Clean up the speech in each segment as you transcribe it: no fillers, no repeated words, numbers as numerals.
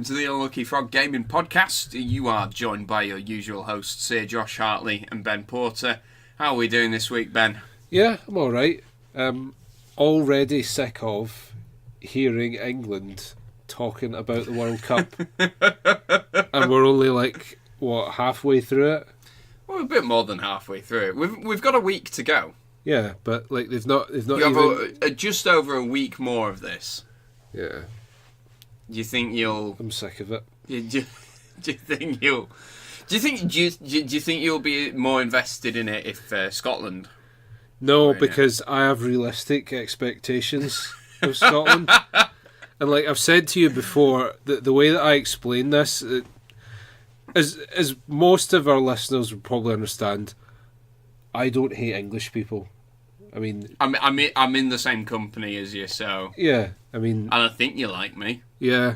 welcome to the Unlucky Frog Gaming Podcast. You are joined by your usual hosts, Sir Josh Hartley and Ben Porter. How are we doing this week, Ben? Yeah, I'm alright. Already sick of hearing England talking about the World Cup. And we're only halfway through it? Well, a bit more than halfway through it. We've got a week to go. Yeah, but they've not You have just over a week more of this. Yeah. Do you think you'll? I'm sick of it. Do you think you'll? Do you think you'll be more invested in it if Scotland? No, because I have realistic expectations of Scotland, and like I've said to you before, the way that I explain this, as most of our listeners would probably understand, I don't hate English people. I mean, I'm in the same company as you, so yeah. I mean, and I think you like me. Yeah,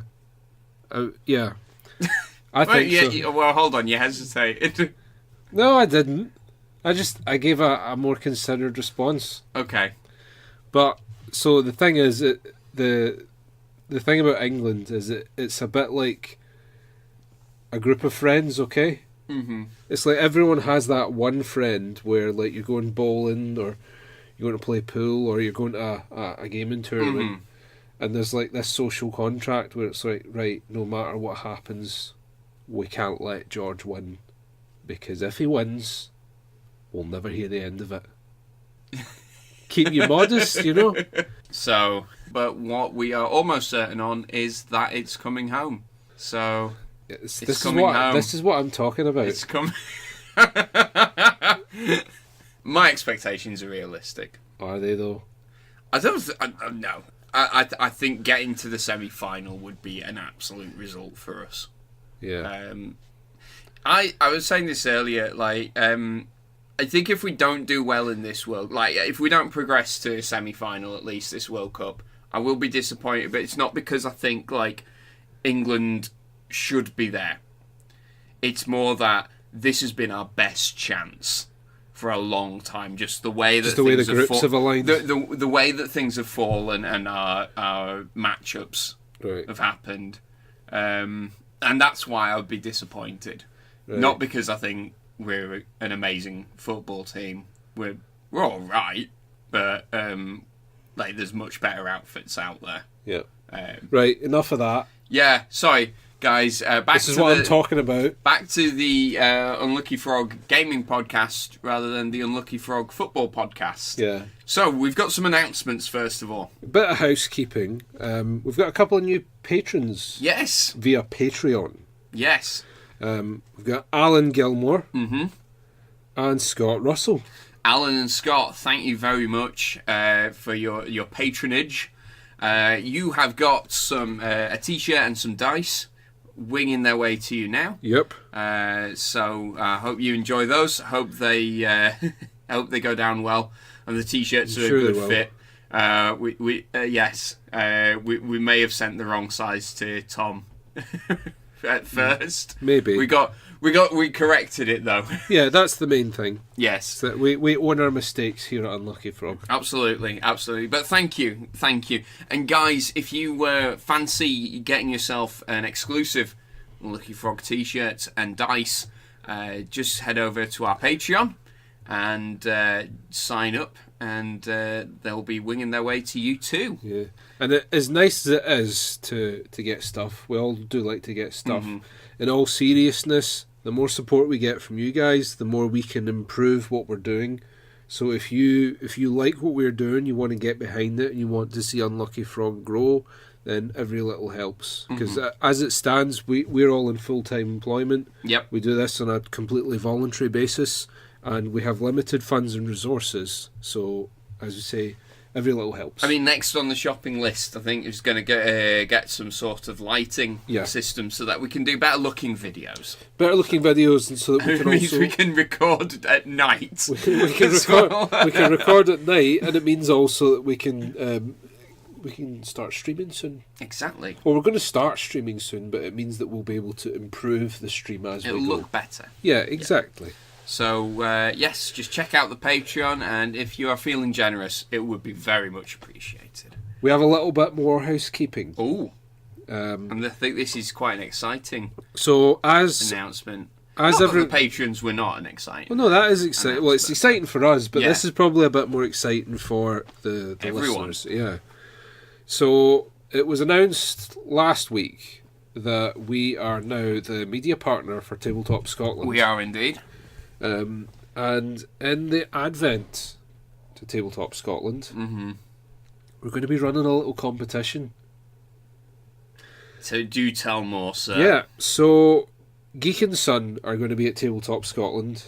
yeah. I think so. Well, hold on, you hesitated. No, I didn't. I gave a more considered response. Okay. But so the thing is, the thing about England is it's a bit like a group of friends. Okay. Mm-hmm. It's like everyone has that one friend where like you're going bowling or you're going to play pool or you're going to a gaming tournament. Mm-hmm. And there's like this social contract where it's like, right, no matter what happens, we can't let George win. Because if he wins, we'll never hear the end of it. Keep you modest, you know? So, but what we are almost certain on is that it's coming home. So, this is what I'm talking about. It's coming. My expectations are realistic. Are they, though? I don't... no. I think getting to the semi-final would be an absolute result for us. Yeah. I was saying this earlier, I think if we don't do well in this if we don't progress to a semi-final at least this World Cup, I will be disappointed, but it's not because I think, England should be there. It's more that this has been our best chance for a long time, just the way that the groups have aligned, the way that things have fallen and our matchups right. have happened, and that's why I would be disappointed. Right. Not because I think we're an amazing football team. We're all right, but there's much better outfits out there. Yeah. Right. Enough of that. Yeah. Sorry. Guys, this is what I'm talking about. Back to the Unlucky Frog Gaming Podcast rather than the Unlucky Frog Football Podcast. Yeah. So, we've got some announcements, first of all. A bit of housekeeping. We've got a couple of new patrons. Yes. Via Patreon. Yes. We've got Alan Gilmore. Mm-hmm. And Scott Russell. Alan and Scott, thank you very much for your patronage. You have got a t-shirt and some dice winging their way to you now. Yep. So I hope you enjoy those. Hope they go down well, and the t-shirts are a good fit. We may have sent the wrong size to Tom at first. Maybe we corrected it though. Yeah, that's the main thing. Yes, so we own our mistakes here at Unlucky Frog. Absolutely. But thank you. And guys, if you fancy getting yourself an exclusive Unlucky Frog t-shirt and dice, just head over to our Patreon and sign up, and they'll be winging their way to you too. Yeah, and as nice as it is to get stuff, we all do like to get stuff. Mm-hmm. In all seriousness, the more support we get from you guys, the more we can improve what we're doing. So if you like what we're doing, you want to get behind it, and you want to see Unlucky Frog grow, then every little helps. Because as it stands, we're all in full-time employment. Yep. We do this on a completely voluntary basis, and we have limited funds and resources. So, as you say, every little helps. I mean, next on the shopping list, I think, is going to get some sort of lighting system so that we can do better looking videos. Better looking videos, and so that we can means we can record at night. We can record at night, and it means also that we can start streaming soon. Exactly. Well, we're going to start streaming soon, but it means that we'll be able to improve the stream as we go. It'll look better. Yeah, exactly. Yeah. So, yes, just check out the Patreon, and if you are feeling generous, it would be very much appreciated. We have a little bit more housekeeping. Ooh. And I think this is quite an exciting So as announcement. as Not every that the patrons were not an exciting. well, no, that is exciting. Well, it's exciting for us, but Yeah. this is probably a bit more exciting for the Everyone. listeners. Yeah. So it was announced last week that we are now the media partner for Tabletop Scotland. We are indeed. And in the advent to Tabletop Scotland, we're going to be running a little competition. So do tell more, sir. Yeah, so Geek and Son are going to be at Tabletop Scotland.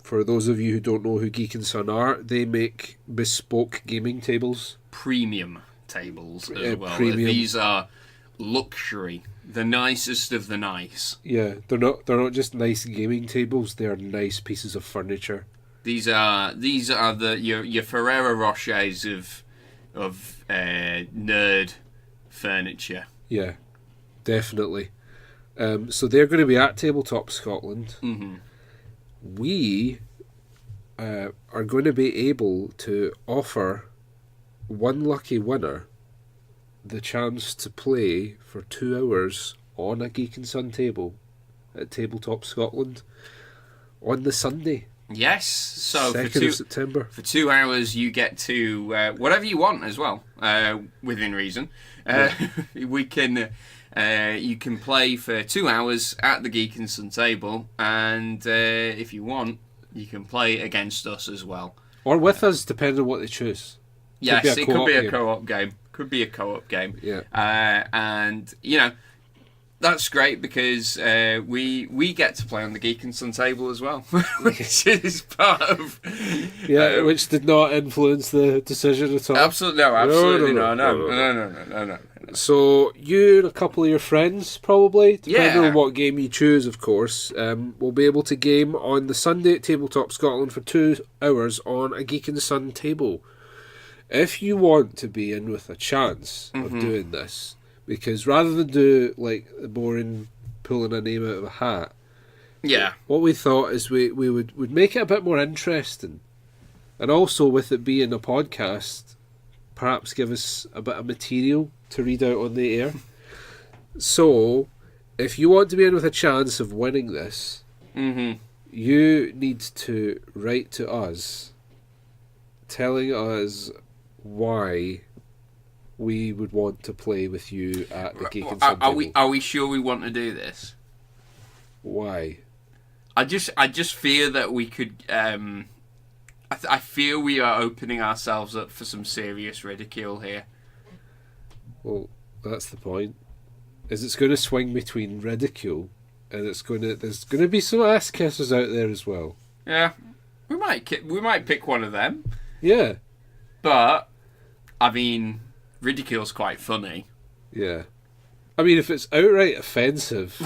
For those of you who don't know who Geek and Son are, they make bespoke gaming tables. Premium tables as well. Premium. These are luxury, the nicest of the nice. Yeah, they're not just nice gaming tables, they are nice pieces of furniture. These are your Ferrero Rochers of nerd furniture. Yeah, definitely. So they're going to be at Tabletop Scotland. We are going to be able to offer one lucky winner the chance to play for 2 hours on a Geek and Son table at Tabletop Scotland on the Sunday. Yes, so 2nd of September. For 2 hours you get to whatever you want as well, within reason. We can you can play for 2 hours at the Geek and Son table, and if you want, you can play against us as well. Or with us, depending on what they choose. Yes, it could be a co-op game. Could be a co-op game. Yeah. And, you know, that's great because we get to play on the Geek and Son table as well, which is part of... which did not influence the decision at all. Absolutely no. So you and a couple of your friends, probably, depending Yeah. on what game you choose, of course, will be able to game on the Sunday at Tabletop Scotland for 2 hours on a Geek and Son table. If you want to be in with a chance of doing this, because rather than do like the boring pulling a name out of a hat, Yeah. what we thought is we would make it a bit more interesting, and also with it being a podcast, perhaps give us a bit of material to read out on the air. So, if you want to be in with a chance of winning this, you need to write to us, telling us why we would want to play with you at the Geek and Son table. Are we sure we want to do this? Why? I just fear that we could. I feel we are opening ourselves up for some serious ridicule here. Well, that's the point. Is it's going to swing between ridicule and there's going to be some ass kissers out there as well. Yeah, we might pick one of them. Yeah. But I mean, ridicule's quite funny. Yeah. I mean, if it's outright offensive,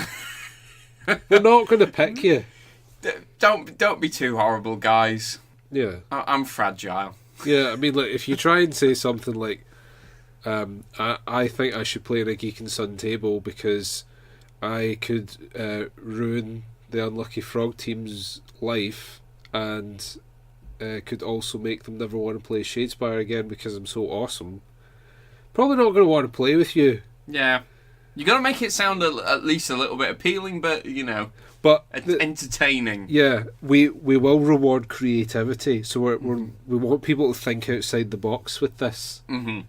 we're not going to pick you. Don't be too horrible, guys. Yeah. I'm fragile. Yeah, I mean, like, if you try and say something like, I think I should play in a Geek and Son table because I could ruin the Unlucky Frog team's life and could also make them never want to play Shadespire again because I'm so awesome. Probably not going to want to play with you. Yeah. You got to make it sound at least a little bit appealing, but, you know, but entertaining. Yeah, we will reward creativity, so we want people to think outside the box with this. Mm-hmm.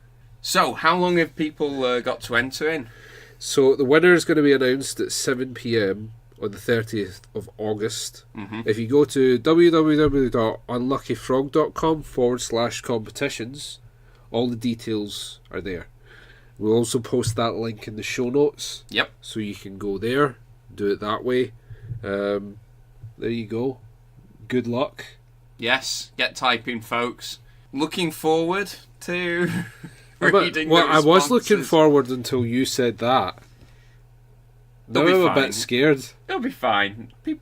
So, how long have people got to enter in? So, the winner is going to be announced at 7 p.m. on the 30th of August. If you go to www.unluckyfrog.com/competitions, all the details are there. We'll also post that link in the show notes. Yep. So you can go there, do it that way. There you go. Good luck. Yes, get typing, folks. Looking forward to reading the I was looking responses. forward until you said that. Now It'll be I'm a fine. bit scared. It'll be fine. The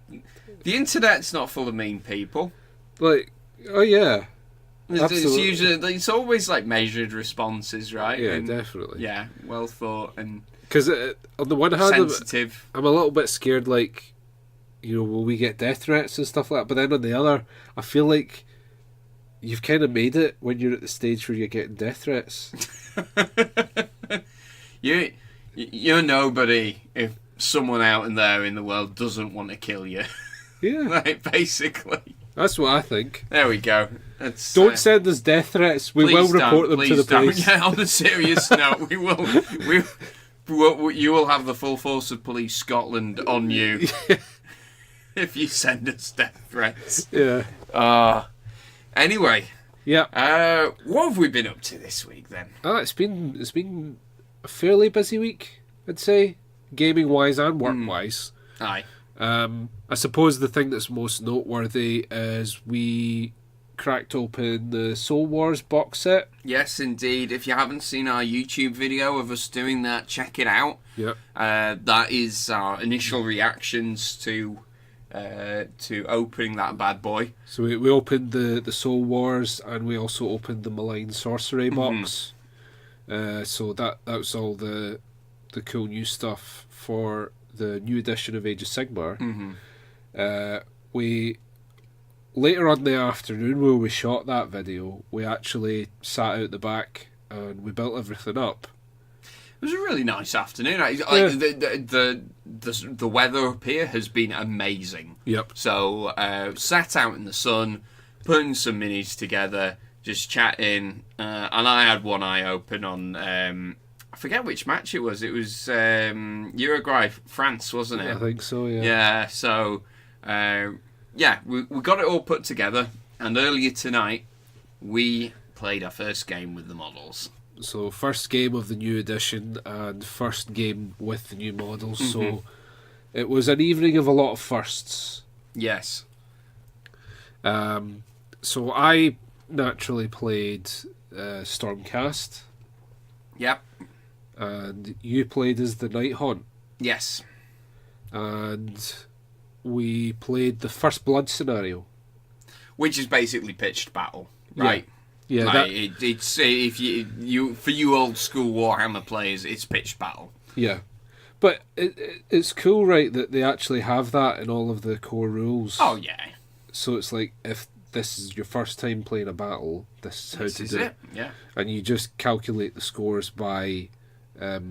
internet's not full of mean people. Like, oh yeah. It's Absolutely. usually, it's always like measured responses, right? Yeah, And, definitely. yeah, well thought and Because on the one hand, sensitive. I'm a little bit scared, like, you know, will we get death threats and stuff like that? But then on the other, I feel like you've kind of made it when you're at the stage where you're getting death threats. You're You're nobody if someone out in there in the world doesn't want to kill you. Yeah. Like, basically. That's what I think. There we go. Don't send us death threats. We will report them to the police. Yeah, on a serious note, we will. You will have the full force of Police Scotland on you if you send us death threats. Yeah. Anyway. Yeah. What have we been up to this week then? It's been a fairly busy week, I'd say, gaming wise and work wise. Aye. I suppose the thing that's most noteworthy is we cracked open the Soul Wars box set. Yes, indeed. If you haven't seen our YouTube video of us doing that, check it out. Yep. That is our initial reactions to opening that bad boy. So we opened the Soul Wars, and we also opened the Malign Sorcery box. So that was all the cool new stuff for the new edition of Age of Sigmar. We later on in the afternoon, where we shot that video, we actually sat out the back and we built everything up. It was a really nice afternoon. The weather up here has been amazing. Yep. So sat out in the sun, putting some minis together, just chatting, and I had one eye open on I forget which match it was. It was Uruguay, France, wasn't it? I think so. Yeah. Yeah. So we got it all put together, and earlier tonight we played our first game with the models. So first game of the new edition and first game with the new models. So it was an evening of a lot of firsts. Yes. So I naturally played Stormcast. Yep. And you played as the Night Haunt. Yes. And we played the First Blood scenario, which is basically pitched battle, right? Yeah. Like, it's if you for you old school Warhammer players, it's pitched battle. Yeah, but it's cool, right? That they actually have that in all of the core rules. Oh yeah. So it's like, if this is your first time playing a battle, this is how to do it. Yeah. And you just calculate the scores by. I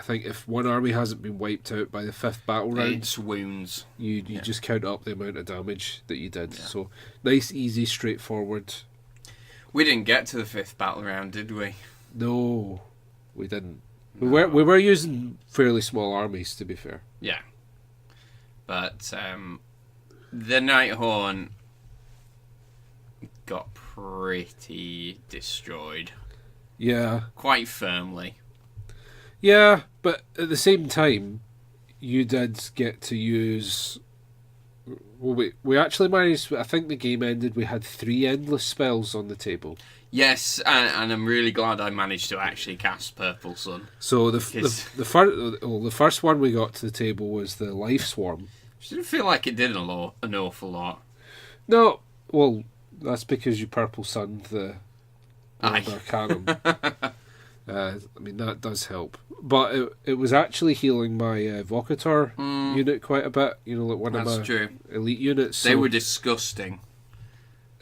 think if one army hasn't been wiped out by the 5th battle round, it's wounds. You just count up the amount of damage that you did. Yeah. So nice, easy, straightforward. We didn't get to the 5th battle round, did we? No, we didn't. No. We were using fairly small armies, to be fair. Yeah. But the Night Haunt got pretty destroyed. Yeah. Quite firmly. Yeah, but at the same time, you did get to use... Well, we actually managed... I think the game ended, we had 3 endless spells on the table. Yes, and I'm really glad I managed to actually cast Purple Sun. So the first one we got to the table was the Life Swarm. Which didn't feel like it did an awful lot. No, well, that's because you Purple Sunned the Arcanum. I mean, that does help. But it was actually healing my Vocator unit quite a bit. You know, like one of my elite units. They were disgusting.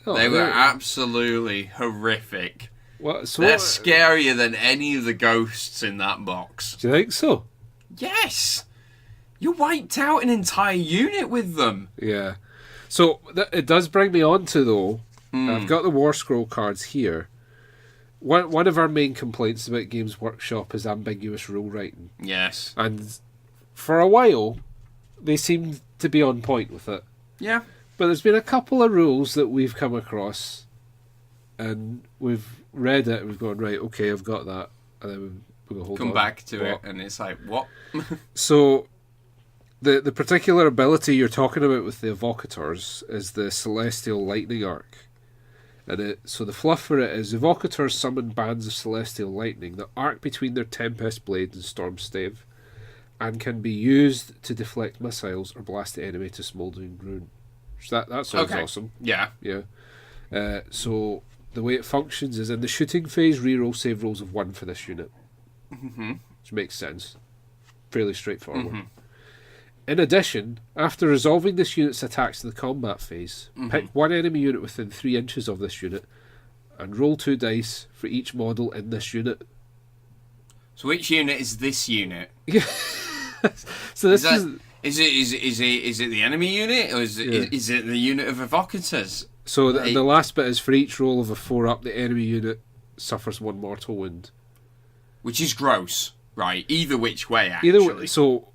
They were absolutely horrific. They're scarier than any of the ghosts in that box. Do you think so? Yes! You wiped out an entire unit with them. Yeah. So it does bring me on to, though, I've got the War Scroll cards here. One of our main complaints about Games Workshop is ambiguous rule writing. Yes. And for a while, they seemed to be on point with it. Yeah. But there's been a couple of rules that we've come across, and we've read it, and we've gone, right, okay, I've got that. And then we go, hold on. Come back to it, and it's like, what? So, the particular ability you're talking about with the Evocators is the Celestial Lightning Arc. And so the fluff for it is, Evocators summon bands of Celestial Lightning that arc between their Tempest Blade and Storm Stave, and can be used to deflect missiles or blast the enemy to Smouldering Ruin. So that sounds awesome. Yeah. Yeah. So the way it functions is, in the shooting phase, reroll save rolls of 1 for this unit. Which makes sense. Fairly straightforward. In addition, after resolving this unit's attacks in the combat phase, pick one enemy unit within 3 inches of this unit and roll 2 dice for each model in this unit. So which unit is this unit? So this Is it the enemy unit, or is it the unit of evocators? So the last bit is for each roll of a 4-up, the enemy unit suffers 1 mortal wound. Which is gross, right? Either which way, actually. Either way, so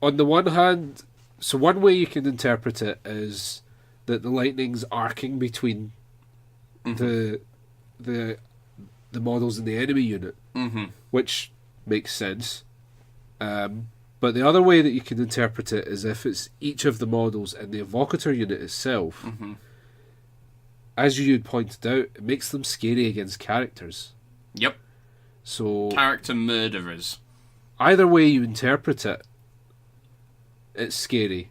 on the one hand, so one way you can interpret it is that the lightning's arcing between the models in the enemy unit, which makes sense. But the other way that you can interpret it is if it's each of the models in the evocator unit itself. As you pointed out, it makes them scary against characters. Yep. So character murderers. Either way you interpret it, it's scary,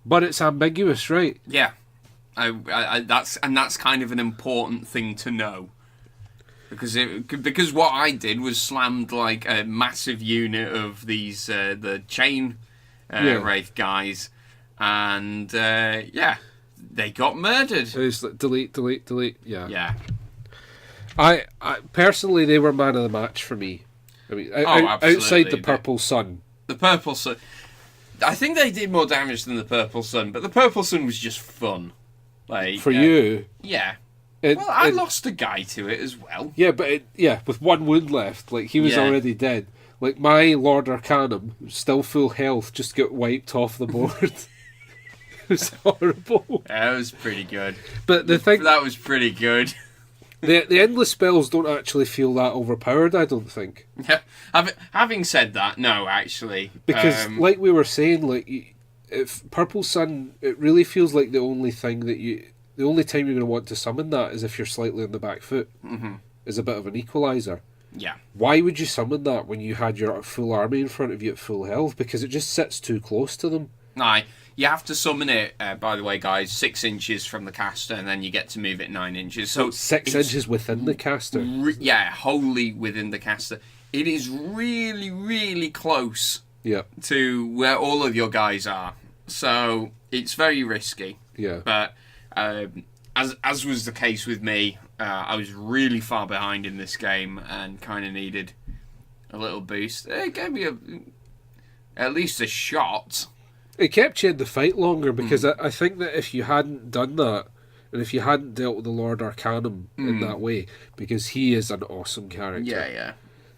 but it's ambiguous, right? Yeah, that's kind of an important thing to know, because what I did was slammed like a massive unit of these the chain wraith guys, and they got murdered. It's like delete. Yeah. Yeah. I personally, they were man of the match for me. I mean, outside the Purple Sun. The Purple Sun. I think they did more damage than the Purple Sun, but the Purple Sun was just fun. Like for you. Yeah. I lost a guy to it as well. Yeah, but with 1 wound left, like he was already dead. Like my Lord Arcanum, still full health, just got wiped off the board. It was horrible. That was pretty good. But the thing that was pretty good. The endless spells don't actually feel that overpowered, I don't think. Yeah. Having said that, no, actually. Because, like we were saying, like if Purple Sun, it really feels like the only time you're going to want to summon that is if you're slightly on the back foot. Is a bit of an equaliser. Yeah. Why would you summon that when you had your full army in front of you at full health? Because it just sits too close to them. Aye. You have to summon it, by the way, guys, 6 inches from the caster, and then you get to move it 9 inches. So 6 inches within the caster. Wholly within the caster. It is really, really close to where all of your guys are. So it's very risky. Yeah. But as was the case with me, I was really far behind in this game and kind of needed a little boost. It gave me at least a shot. It kept you in the fight longer because I think that if you hadn't done that, and if you hadn't dealt with the Lord Arcanum in that way, because he is an awesome character. Yeah.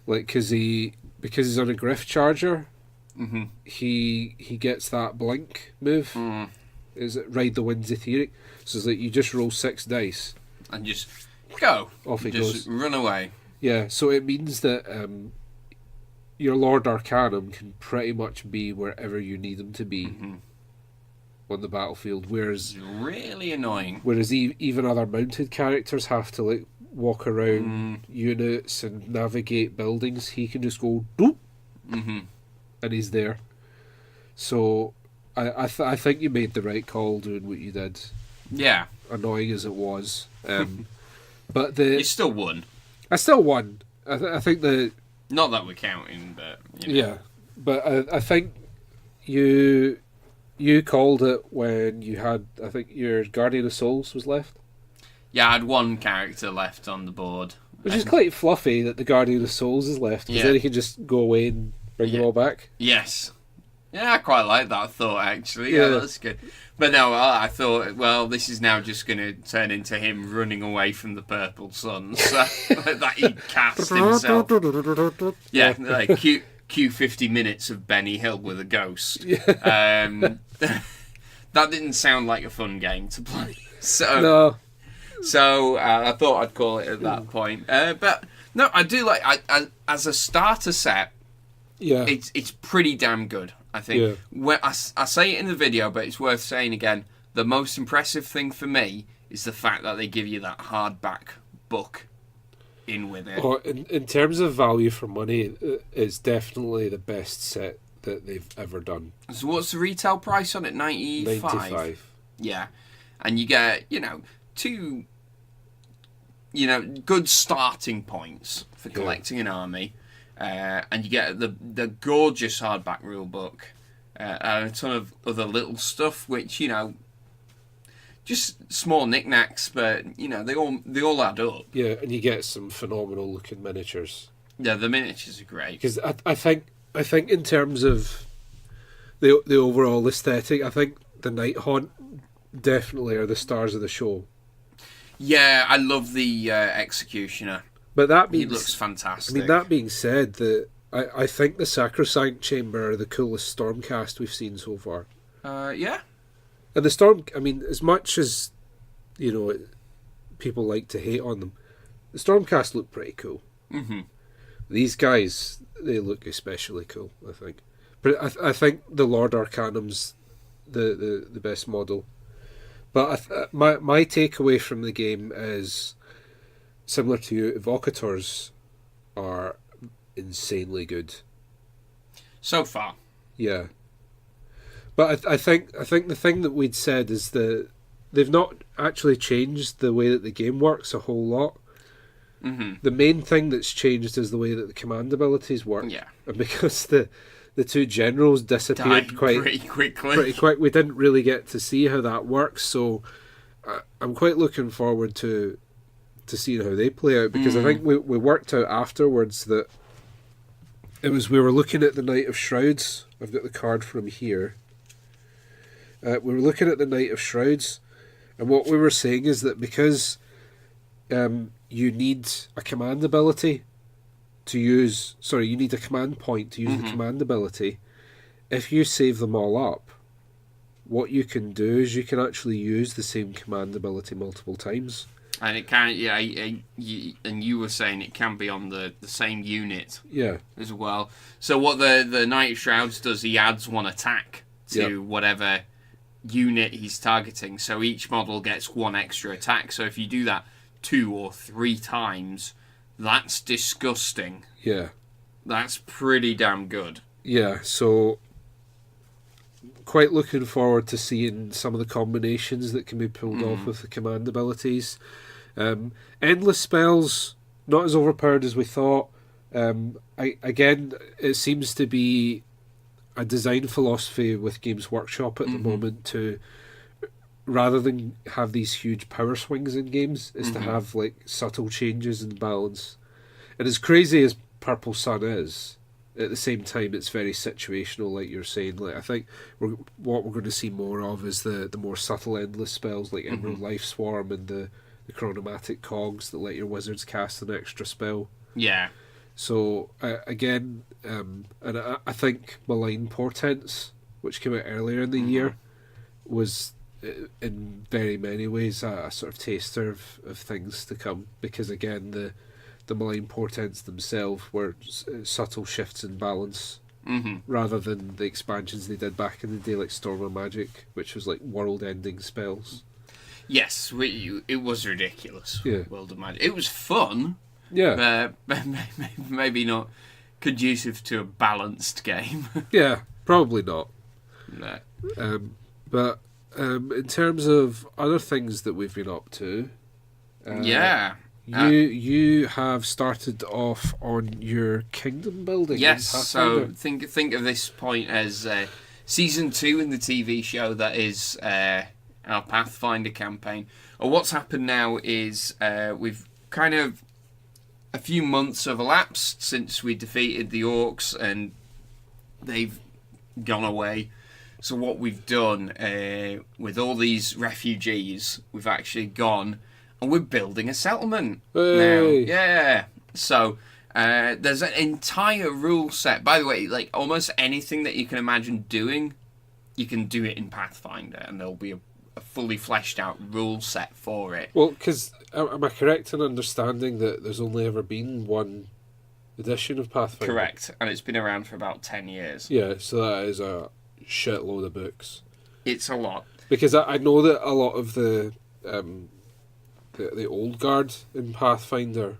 Like, because he's on a Griff Charger, he gets that blink move. Is it Ride the Winds Etheric? So it's like you just roll 6 dice. And just go. Off he just goes. Run away. Yeah, so it means that your Lord Arcanum can pretty much be wherever you need him to be on the battlefield. Whereas it's really annoying. Whereas even other mounted characters have to like walk around units and navigate buildings. He can just go doop, and he's there. So I think you made the right call doing what you did. Yeah, annoying as it was, but you still won. I still won. I think the. Not that we're counting, but yeah. But I think you called it when you had, I think your Guardian of Souls was left. Yeah, I had 1 character left on the board, which is quite fluffy that the Guardian of Souls is left because then he can just go away and bring them all back. Yes. Yeah, I quite like that thought actually. Yeah, that's good. But no, I thought, well, this is now just going to turn into him running away from the Purple Sun, so that he cast himself. Yeah, like Q 50 minutes of Benny Hill with a ghost. That didn't sound like a fun game to play. So I thought I'd call it at that point. But no, I do like as a starter set. Yeah, it's pretty damn good. I think when I say it in the video, but it's worth saying again. The most impressive thing for me is the fact that they give you that hardback book in with it. Oh, in terms of value for money, it's definitely the best set that they've ever done. So what's the retail price on it? 95? Yeah, and you get 2 good starting points for collecting an army. And you get the gorgeous hardback rulebook and a ton of other little stuff, which just small knickknacks, but they all add up. Yeah, and you get some phenomenal looking miniatures. Yeah, the miniatures are great. Because I think in terms of the overall aesthetic, I think the Night Haunt definitely are the stars of the show. Yeah, I love the Executioner. But he looks fantastic. I mean, that being said, I think the Sacrosanct Chamber are the coolest Stormcast we've seen so far. Yeah. And the Storm, I mean, as much as, you know, people like to hate on them, the Stormcast look pretty cool. Mm-hmm. These guys, they look especially cool, I think. But I think the Lord Arcanum's the best model. But my takeaway from the game is, similar to you, Evocators are insanely good. So far. Yeah. But I think the thing that we'd said is that they've not actually changed the way that the game works a whole lot. Mm-hmm. The main thing that's changed is the way that the command abilities work. Yeah. And because the two generals disappeared Died quite pretty quickly. Pretty quick, we didn't really get to see how that works. So I'm quite looking forward to seeing how they play out, because I think we worked out afterwards that we were looking at the Knight of Shrouds. I've got the card from here. We were looking at the Knight of Shrouds, and what we were saying is that because you need a command ability to use... Sorry, you need a command point to use the command ability. If you save them all up, what you can do is you can actually use the same command ability multiple times. And it can, yeah, and you were saying it can be on the same unit, yeah, as well. So what the Knight of Shrouds does, he adds one attack to whatever unit he's targeting. So each model gets one extra attack. So if you do that 2 or 3 times, that's disgusting. Yeah. That's pretty damn good. Yeah, so quite looking forward to seeing some of the combinations that can be pulled off with the command abilities. Endless spells, not as overpowered as we thought. Again, it seems to be a design philosophy with Games Workshop at the moment to, rather than have these huge power swings in games, is to have like subtle changes in balance. And as crazy as Purple Sun is, at the same time it's very situational, like you're saying. Like I think what we're going to see more of is the more subtle endless spells like Emerald Life Swarm and the chronomatic cogs that let your wizards cast an extra spell. Yeah. So again, and I think Malign Portents, which came out earlier in the year, was in very many ways a sort of taster of things to come, because again the Malign Portents themselves were subtle shifts in balance, rather than the expansions they did back in the day like Storm of Magic, which was like world-ending spells. Yes, it was ridiculous. Yeah. World of Magic. It was fun. Yeah. Maybe not conducive to a balanced game. Yeah, probably not. No. But in terms of other things that we've been up to, you have started off on your kingdom building. Yes, so think of this point as season 2 in the TV show that is our Pathfinder campaign. What's happened now is we've kind of a few months have elapsed since we defeated the orcs and they've gone away. So what we've done with all these refugees, we've actually gone and we're building a settlement now. Yeah. So there's an entire rule set. By the way, like almost anything that you can imagine doing, you can do it in Pathfinder, and there'll be a fully fleshed out rule set for it. Well, because am I correct in understanding that there's only ever been one edition of Pathfinder? Correct, and it's been around for about 10 years. Yeah, so that is a shitload of books. It's a lot. Because I know that a lot of the old guard in Pathfinder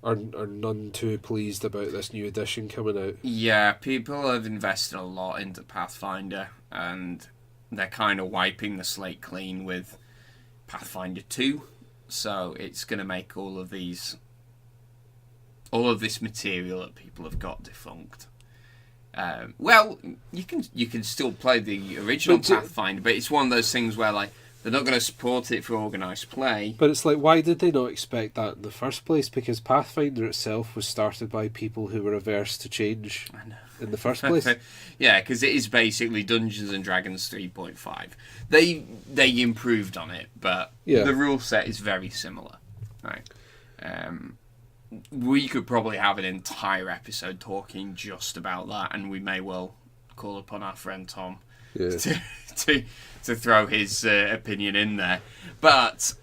are none too pleased about this new edition coming out. Yeah, people have invested a lot into Pathfinder, and they're kind of wiping the slate clean with Pathfinder 2. So it's going to make all of this material that people have got defunct. Well, you can still play the original Pathfinder, but it's one of those things where like They're not going to support it for organised play. But it's like, why did they not expect that in the first place? Because Pathfinder itself was started by people who were averse to change in the first place. Yeah, because it is basically Dungeons and Dragons 3.5. They improved on it, but the rule set is very similar. Right. We could probably have an entire episode talking just about that, and we may well call upon our friend Tom to throw his opinion in there. But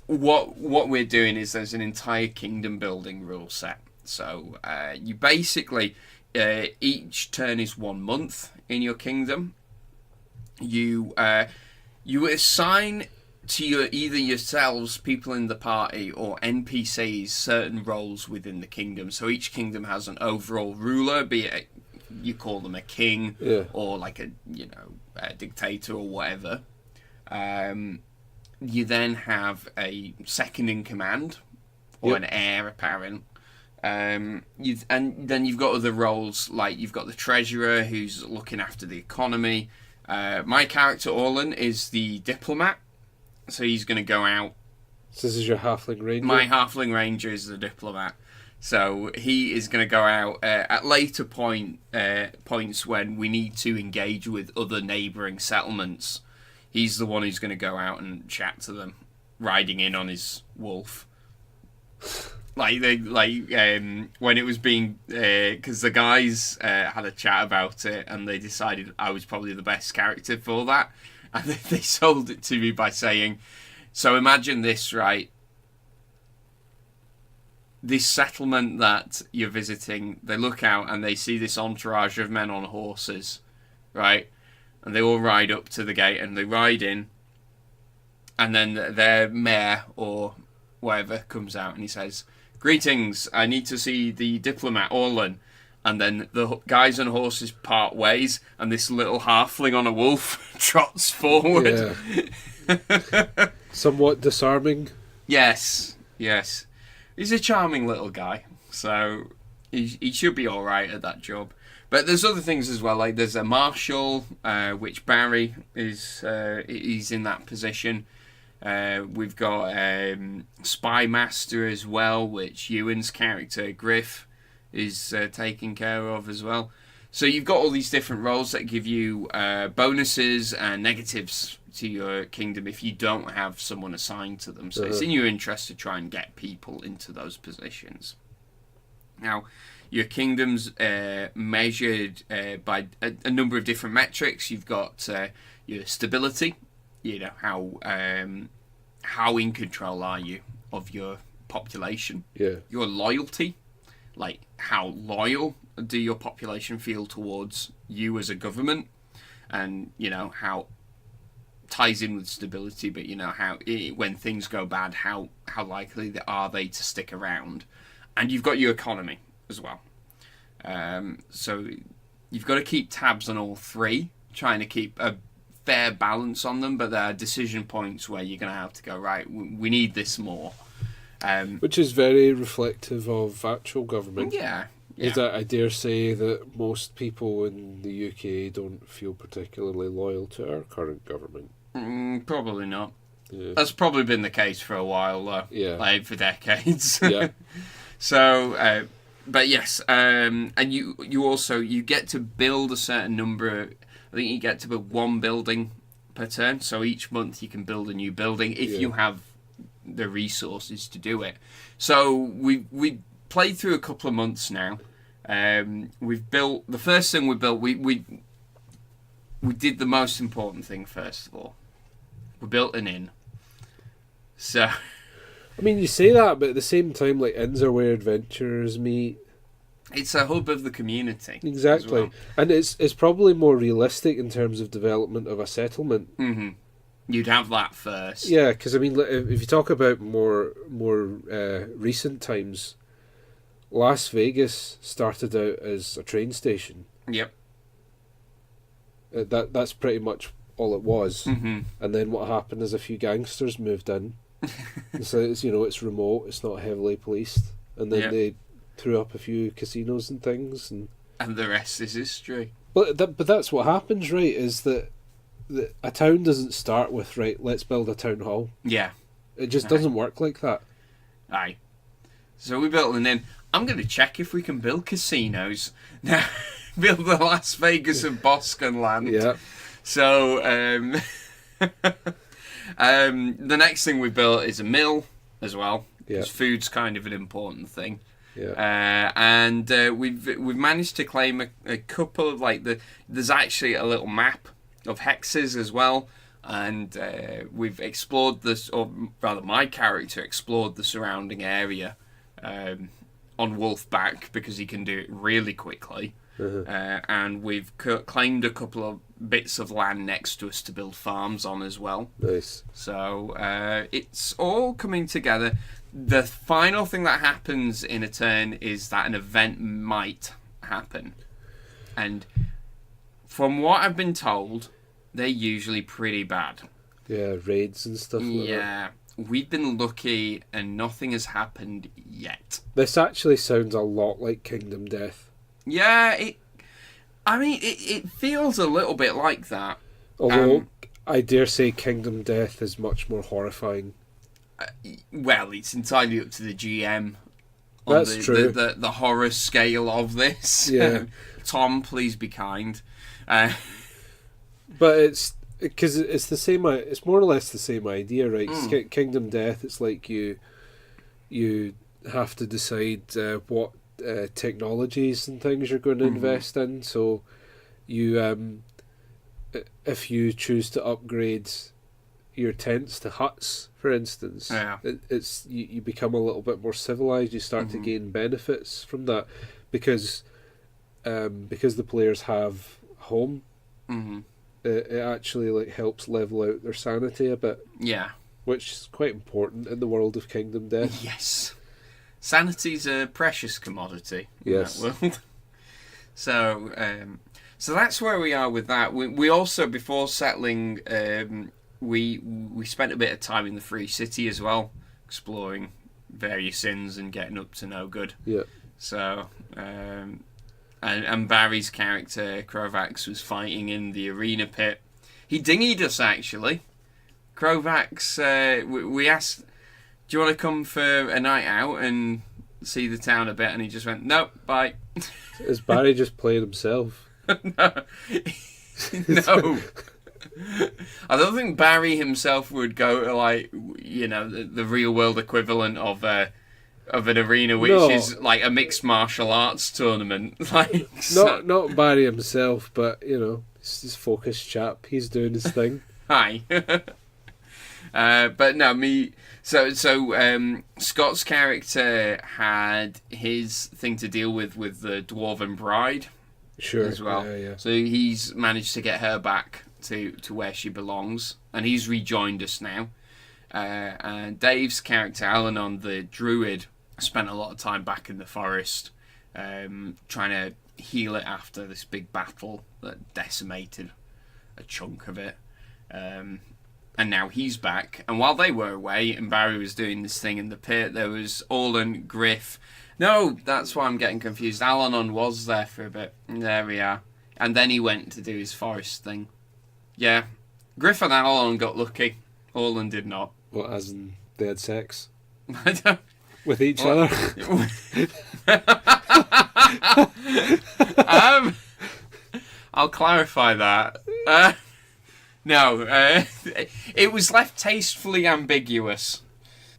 what we're doing is there's an entire kingdom building rule set. So you basically each turn is 1 month in your kingdom. You assign to either yourselves, people in the party, or NPCs certain roles within the kingdom. So each kingdom has an overall ruler, be it you call them a king or like a dictator or whatever. You then have a second in command or an heir apparent. And then you've got other roles, like you've got the treasurer who's looking after the economy. My character Orlan is the diplomat. So he's going to go out. So this is your halfling ranger? My halfling ranger is the diplomat. So he is going to go out at later points when we need to engage with other neighbouring settlements. He's the one who's going to go out and chat to them, riding in on his wolf. When it was being... Because the guys had a chat about it and they decided I was probably the best character for that. And they sold it to me by saying, so imagine this, right? This settlement that you're visiting, they look out and they see this entourage of men on horses, right? And they all ride up to the gate and they ride in. And then their mayor or whatever comes out and he says, "Greetings, I need to see the diplomat, Orlan." And then the guys on horses part ways, and this little halfling on a wolf trots forward. Yeah. Somewhat disarming. Yes. He's a charming little guy, so he should be all right at that job. But there's other things as well, like there's a marshal, which Barry is. He's in that position. We've got spy master as well, which Ewan's character Griff is taken care of as well. So you've got all these different roles that give you bonuses and negatives to your kingdom if you don't have someone assigned to them. So it's in your interest to try and get people into those positions. Now, your kingdom's measured by a number of different metrics. You've got your stability, how in control are you of your population. Your loyalty, like how loyal do your population feel towards you as a government, and how ties in with stability, but how when things go bad, how likely are they to stick around. And you've got your economy as well, so you've got to keep tabs on all three, trying to keep a fair balance on them, but there are decision points where you're going to have to go, right, we need this more. Which is very reflective of actual government. Yeah. I dare say that most people in the UK don't feel particularly loyal to our current government. Probably not. Yeah. That's probably been the case for a while, though. Yeah. Like for decades. Yeah. So, but yes, and you also get to build a certain number. I think you get to build one building per turn. So each month you can build a new building if you have the resources to do it. So we played through a couple of months now. We've built the first thing we built. We did the most important thing first of all. We built an inn. So, I mean, you say that, but at the same time, like, inns are where adventurers meet. It's a hub of the community. Exactly, and it's probably more realistic in terms of development of a settlement. Mm-hmm. You'd have that first. Yeah, because I mean, if you talk about more recent times, Las Vegas started out as a train station. Yep. That's pretty much all it was. Mm-hmm. And then what happened is a few gangsters moved in. So it's remote, it's not heavily policed, and then they threw up a few casinos and things, and the rest is history. But that's what happens, right? Is that a town doesn't start with, right, let's build a town hall. Yeah. It just doesn't work like that. Aye. So we built an inn. I'm going to check if we can build casinos. Now, build the Las Vegas of Boscan land. Yeah. So, the next thing we built is a mill as well. Yeah. Because food's kind of an important thing. Yeah. And we've managed to claim a couple of, like, there's actually a little map of hexes as well. And we've explored this, or rather my character explored the surrounding area on Wolfback because he can do it really quickly. And we've claimed a couple of bits of land next to us to build farms on as well. Nice. So it's all coming together. The final thing that happens in a turn is that an event might happen. And from what I've been told, they're usually pretty bad. Yeah, raids and stuff like that. Yeah, we've been lucky and nothing has happened yet. This actually sounds a lot like Kingdom Death. Yeah, it feels a little bit like that. Although, I dare say Kingdom Death is much more horrifying. Well, it's entirely up to the GM on That's true. The horror scale of this. Yeah. Tom, please be kind. But it's because it's the same. It's more or less the same idea, right? Kingdom Death. It's like you have to decide what technologies and things you're going to invest in. So you, if you choose to upgrade your tents to huts, for instance, it's you become a little bit more civilized. You start to gain benefits from that because the players have home. It actually like helps level out their sanity a bit. Yeah, which is quite important in the world of Kingdom Death. Yes, sanity's a precious commodity. Yes. In that world. So that's where we are with that. We also, before settling, we spent a bit of time in the Free City as well, exploring various inns and getting up to no good. Yeah. So. And Barry's character, Krovax, was fighting in the arena pit. He dinghied us, actually. Krovax, we asked, do you want to come for a night out and see the town a bit? And he just went, nope, bye. Is Barry just playing himself? No. No. I don't think Barry himself would go to, like, you know, the real-world equivalent of an arena, which is like a mixed martial arts tournament. Like not Barry himself, but you know, he's this focused chap. He's doing his thing. Hi. But no, me. So Scott's character had his thing to deal with the Dwarven Bride. Sure. As well. Yeah. So he's managed to get her back to where she belongs, and he's rejoined us now. And Dave's character, Alanon, the druid, spent a lot of time back in the forest trying to heal it after this big battle that decimated a chunk of it. And now he's back. And while they were away and Barry was doing this thing in the pit, there was Orlan, Griff. No, that's why I'm getting confused. Alanon was there for a bit. There we are. And then he went to do his forest thing. Yeah. Griff and Alanon got lucky. Orlan did not. What, as in they had sex? I don't... With each other? I'll clarify that. No, it was left tastefully ambiguous.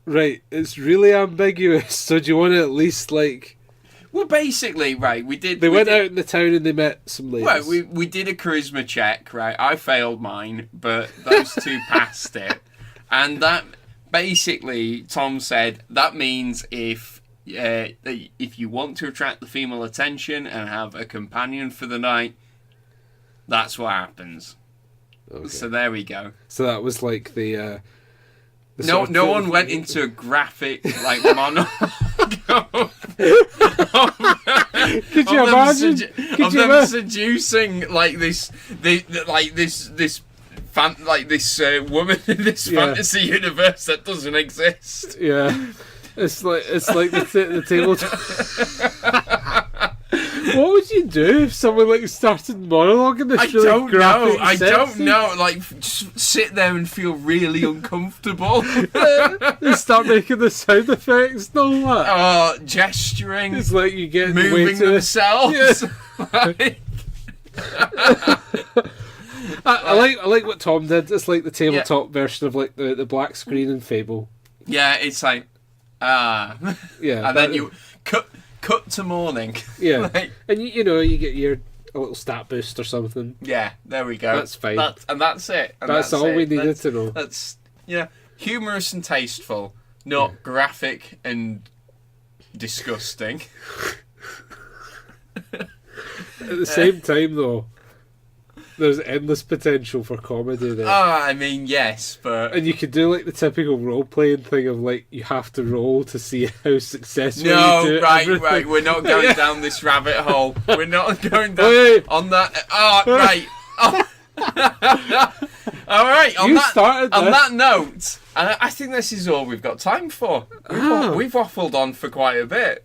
Right, it's really ambiguous. So do you want to at least like... Well, basically, right, we did... They went out in the town and they met some ladies. Well, we did a charisma check, right? I failed mine, but those two passed it. And that... Basically, Tom said, that means if you want to attract the female attention and have a companion for the night, that's what happens. Okay. So there we go. So that was like the no one went into a graphic like monologue. Could you imagine? Of them seducing like this woman in this fantasy universe that doesn't exist. Yeah, it's like the table. What would you do if someone like started monologuing this I really don't graphic know. I sex don't scene? know. Like, just sit there and feel really uncomfortable. They start making the sound effects and all that. Oh, gesturing. It's like you get moving themselves. Yeah. I like what Tom did. It's like the tabletop version of like the black screen in Fable. Yeah, it's like Yeah, and then you cut to morning. Yeah, Like, and you get a little stat boost or something. yeah, there we go. That's fine. That's it. And That's all it. we needed to know. That's humorous and tasteful, not graphic and disgusting. At the same time, though, there's endless potential for comedy there. I mean, yes, but And you could do like the typical role playing thing of like you have to roll to see how successful no, you do it. right. We're not going down this rabbit hole. We're not going down Wait. on that. Oh, right. Oh. All right. You started on this. that note, I think this is all we've got time for. We've waffled on for quite a bit.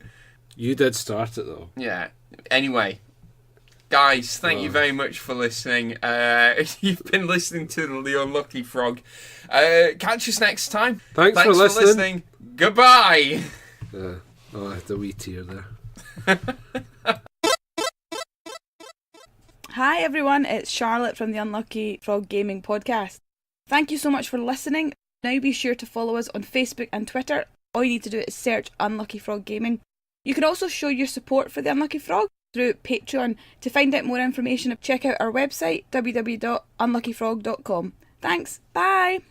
You did start it though. Yeah. Anyway, guys, thank you very much for listening. You've been listening to The Unlucky Frog. Catch us next time. Thanks for listening. Goodbye. I had a wee tear there. Hi everyone, it's Charlotte from the Unlucky Frog Gaming Podcast. Thank you so much for listening. Now be sure to follow us on Facebook and Twitter. All you need to do is search Unlucky Frog Gaming. You can also show your support for the Unlucky Frog through Patreon. To find out more information, check out our website www.unluckyfrog.com. Thanks, bye!